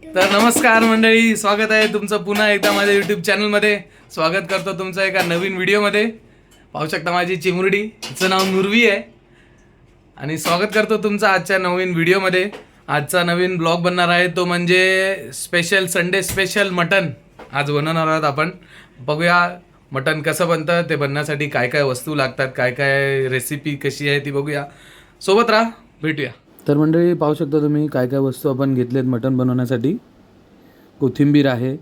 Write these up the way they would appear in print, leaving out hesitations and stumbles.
तर नमस्कार मंडळी, स्वागत आहे तुमचं पुन्हा एकदा माझ्या यूट्यूब चॅनलमध्ये. स्वागत करतो तुमचं एका नवीन व्हिडिओमध्ये. पाहू शकता माझी चिमुरडी, तिचं नाव नुरवी आहे. आणि स्वागत करतो तुमचं आजच्या नवीन व्हिडिओमध्ये. आजचा नवीन ब्लॉग बनणार आहे तो म्हणजे स्पेशल संडे स्पेशल मटन आज बनवणार आहोत आपण. बघूया मटन कसं बनतं, ते बनण्यासाठी काय काय वस्तू लागतात, काय काय रेसिपी कशी आहे ती बघूया. सोबत राहा, भेटूया. तर मंडळी पाहू शकता तुम्ही काय काय वस्तू आपण घेतलेत मटण बनवण्यासाठी. कोथिंबीर आहे,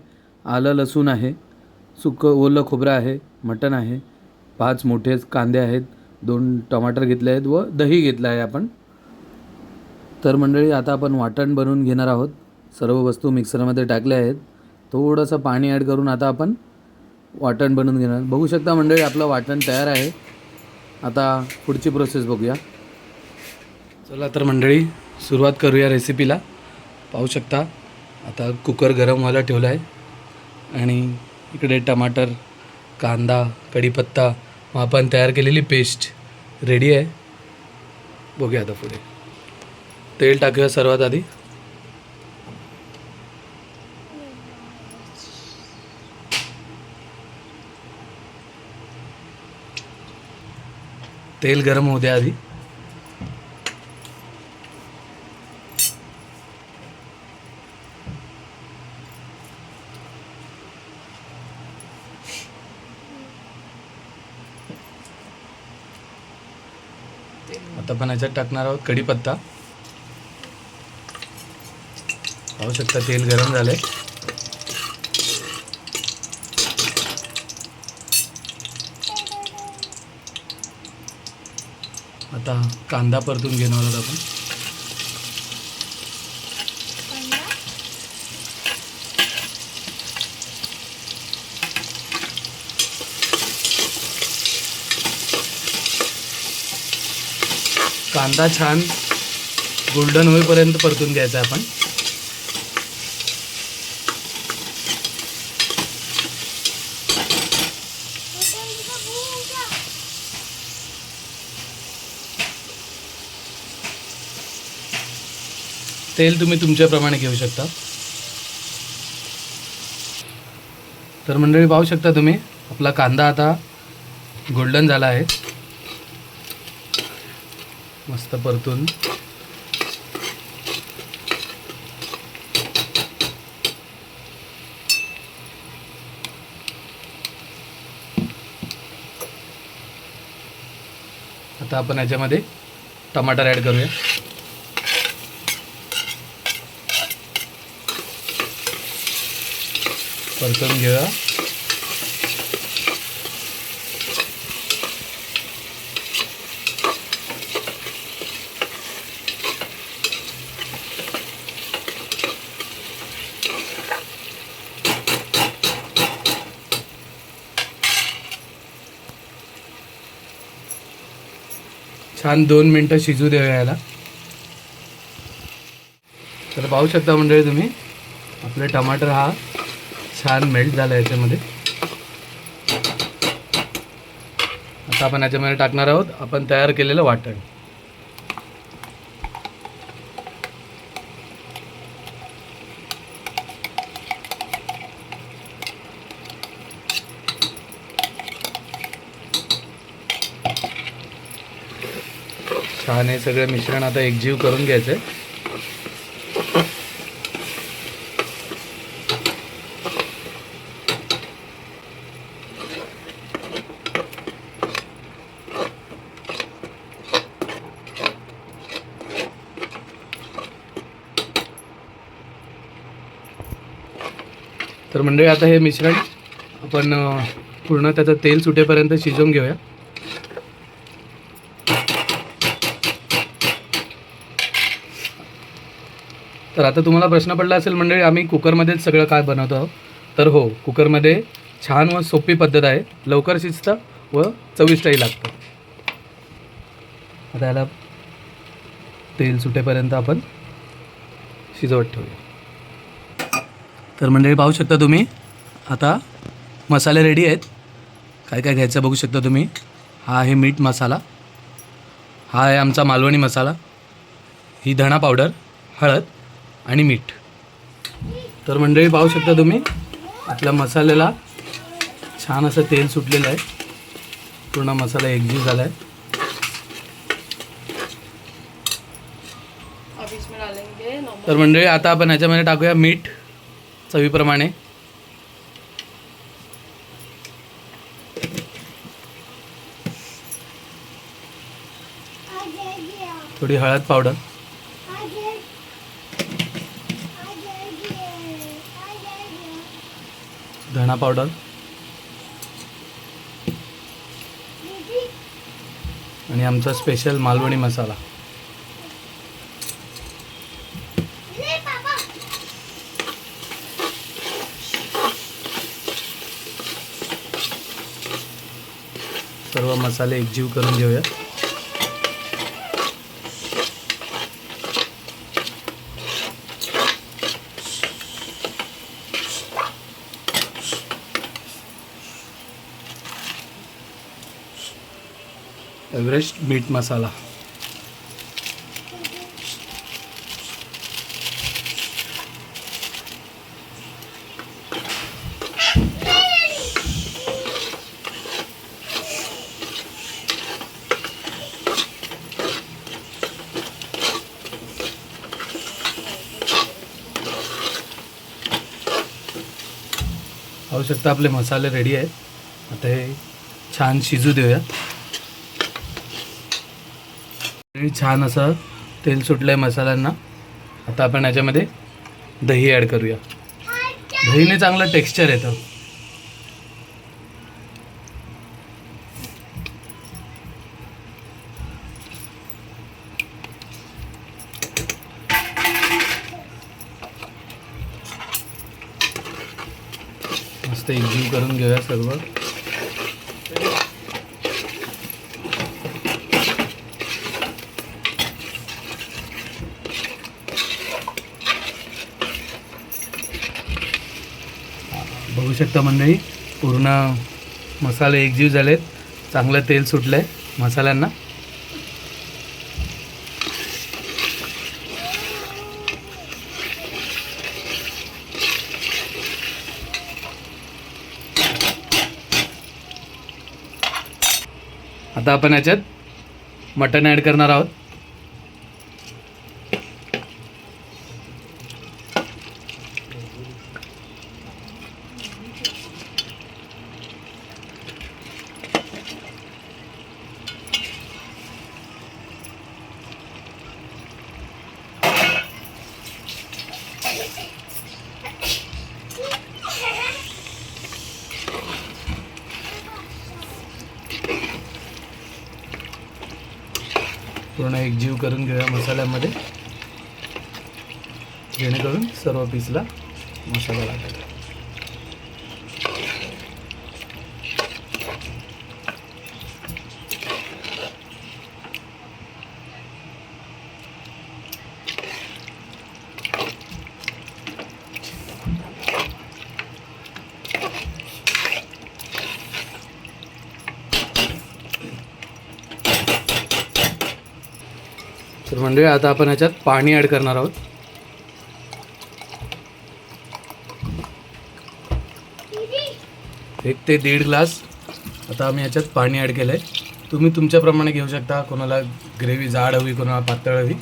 आलं लसूण आहे, सुकं ओलं खोबरं आहे, मटण आहे, 5 मोठे कांदे आहेत, 2 टमाटर घेतले आहेत व दही घेतलं आहे आपण. तर मंडळी आता आपण वाटण बनवून घेणार आहोत. सर्व वस्तू मिक्सरमध्ये टाकल्या आहेत. थोडंसं पाणी ॲड करून आता आपण वाटण बनवून घेणार. बघू शकता मंडळी आपलं वाटण तयार आहे. आता पुढची प्रोसेस बघूया. चला तर मंडळी सुरुवात करूया रेसिपीला. पाहू शकता आता कुकर गरम व्हायला ठेवला आहे आणि इकडे टमाटर, कांदा, कढीपत्ता व आपण तयार केलेली पेस्ट रेडी आहे. बघूया आता पुढे. तेल टाकूया सर्वात आधी. तेल गरम होऊ द्या आधी. आता आपण याच्यात टाकणार आहोत कढीपत्ता. पाहू शकता तेल गरम झालंय. आता कांदा परतून घेणार आहोत आपण. कांदा छान गोल्डन होईपर्यंत परतून घ्यायचा आपण. तेल तुम्ही तुमच्याप्रमाणे घेऊ शकता. तर मंडळी पाहू शकता तुम्ही आपला कांदा आता गोल्डन झाला आहे. मस्त परतून आता आपण याच्यामध्ये टमाटर ॲड करूया. परतून घेऊया. छान 2 मिनटं शिजू देऊया याला. तर पाहू शकता मंडळी तुम्ही आपले टमाटर हा छान मेल्ट झाला याच्यामध्ये. आता आपण याच्यामध्ये टाकणार आहोत आपण तयार केलेलं वाटण. छान हे सगळं मिश्रण आता एकजीव करून घ्यायचं आहे. तर मंडळी आता हे मिश्रण आपण पूर्ण त्याचं तेल सुटेपर्यंत शिजवून घेऊया. तर आता तुम्हाला प्रश्न पडला असेल मंडळी आम्ही कुकरमध्येच सगळं काय बनवतो आहोत. तर हो, कुकरमध्ये छान व सोपी पद्धत आहे. लवकर शिजतं व चविष्टही लागतं. आता याला तेल सुटेपर्यंत आपण शिजवत ठेवूया. तर मंडळी पाहू शकता तुम्ही आता मसाले रेडी आहेत. काय काय घ्यायचं बघू शकता तुम्ही. हा आहे मीठ मसाला, हा आहे आमचा मालवणी मसाला, ही धणा पावडर, हळद आणि मीठ. तर मंडळी पाहू शकता तुम्ही आपल्या मसाल्याला छान असं तेल सुटलेलं आहे. पूर्ण मसाला एकजीव झाला आहे. तर मंडळी आता आपण ह्याच्यामध्ये टाकूया मीठ चवीप्रमाणे. थोडी हळद पावडर, धना पावडर, आणि आमचा स्पेशल मालवणी मसाला. सर्व मसाले एकजीव करून घेऊया. एव्हरेस्ट मीठ मसाला. पाहू शकता आपले मसाले रेडी आहेत. आता हे छान शिजू देऊया. छान असं तेल सुटलं आहे मसाल्यांना. आता आपण याच्यामध्ये दही ॲड करूया. दहीने चांगलं टेक्स्चर येतं. मस्त एकजीव करून घेऊया सर्व. बघू शकता मंडळी पूर्ण मसाले एकजीव झालेत. चांगलं तेल सुटलं आहे मसाल्यांना. आता आपण याच्यात मटण ॲड करणार आहोत. पूर्ण एकजीव करून घेऊया मसाल्यामध्ये, जेणेकरून सर्व पीसला मसाला लागेल. तर म्हणजे आता आपण ह्याच्यात पाणी ॲड करणार आहोत. एक ते 1.5 ग्लास आता आम्ही ह्याच्यात पाणी ॲड केलं आहे. तुम्ही तुमच्याप्रमाणे घेऊ शकता. कोणाला ग्रेव्ही जाड हवी, कोणाला पातळ हवी.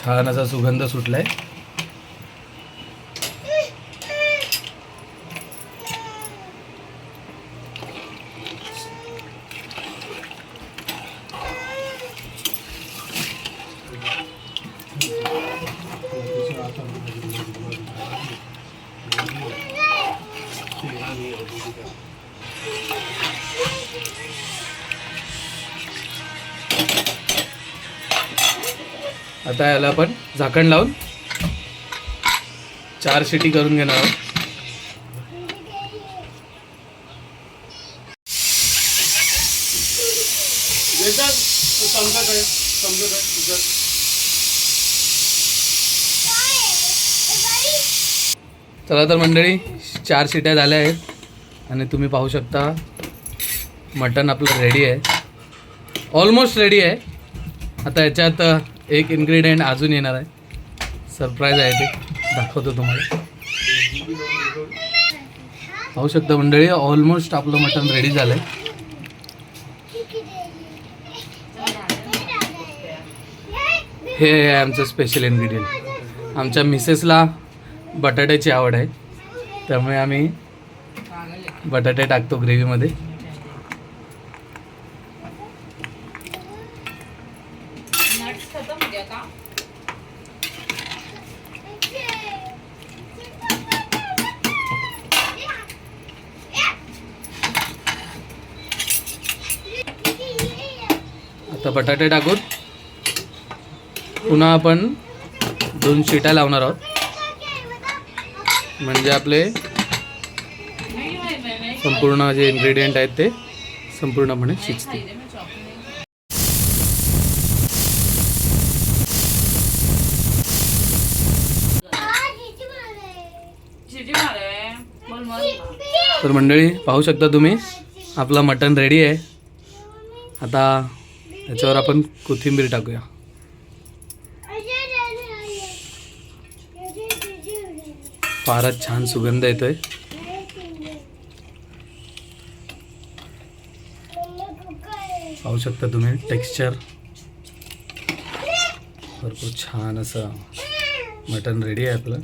छान असा सुगंध सुटला आहे. आता याला आपण झाकण लावून 4 शिटी करून घेणार आहोत. चला तर मंडळी 4 शिट्या झाल्या आहेत आणि तुम्ही पाहू शकता मटण आपलं रेडी आहे. ऑलमोस्ट रेडी आहे. आता याच्यात एक इन्ग्रेडियंट अजून येणार आहे, सरप्राईज आहे, ते दाखवतो तुम्हाला. पाहू शकता मंडळी, ऑलमोस्ट आपलं मटण रेडी झालं आहे. हे आहे आमचं स्पेशल इन्ग्रेडियंट. आमच्या मिसेसला बटाट्याची आवड आहे, त्यामुळे आम्ही बटाटे टाकतो ग्रेव्हीमध्ये. आता बटाटे टाकून पुन्हा आपण 2 शिट्या लावणार आहोत, म्हणजे आपले संपूर्ण जे इन्ग्रेडियंट आहेत ते संपूर्णपणे शिजतील. तर मंडळी पाहू शकता तुम्ही, आपलं मटण रेडी आहे. आता याच्यावर आपण कोथिंबीर टाकूया. फारच छान सुगंध येतोय. पाहू शकता तुम्ही, टेक्स्चर भरपूर छान असं मटण रेडी आहे आपलं.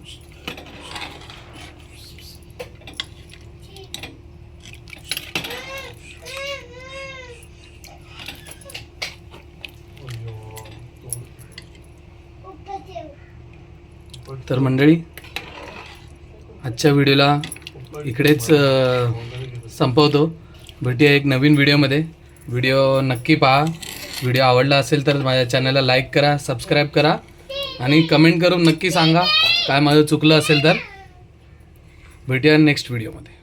तर मंडळी, आजच्या व्हिडिओला इकडेच संपवतो. भेटूया एक नवीन व्हिडिओमध्ये. व्हिडिओ नक्की पहा. व्हिडिओ आवडला असेल तर माझ्या चॅनलला लाईक करा, सबस्क्राईब करा आणि कमेंट करून नक्की सांगा काय माझं चुकलं असेल तर. भेटूया नेक्स्ट व्हिडिओमध्ये.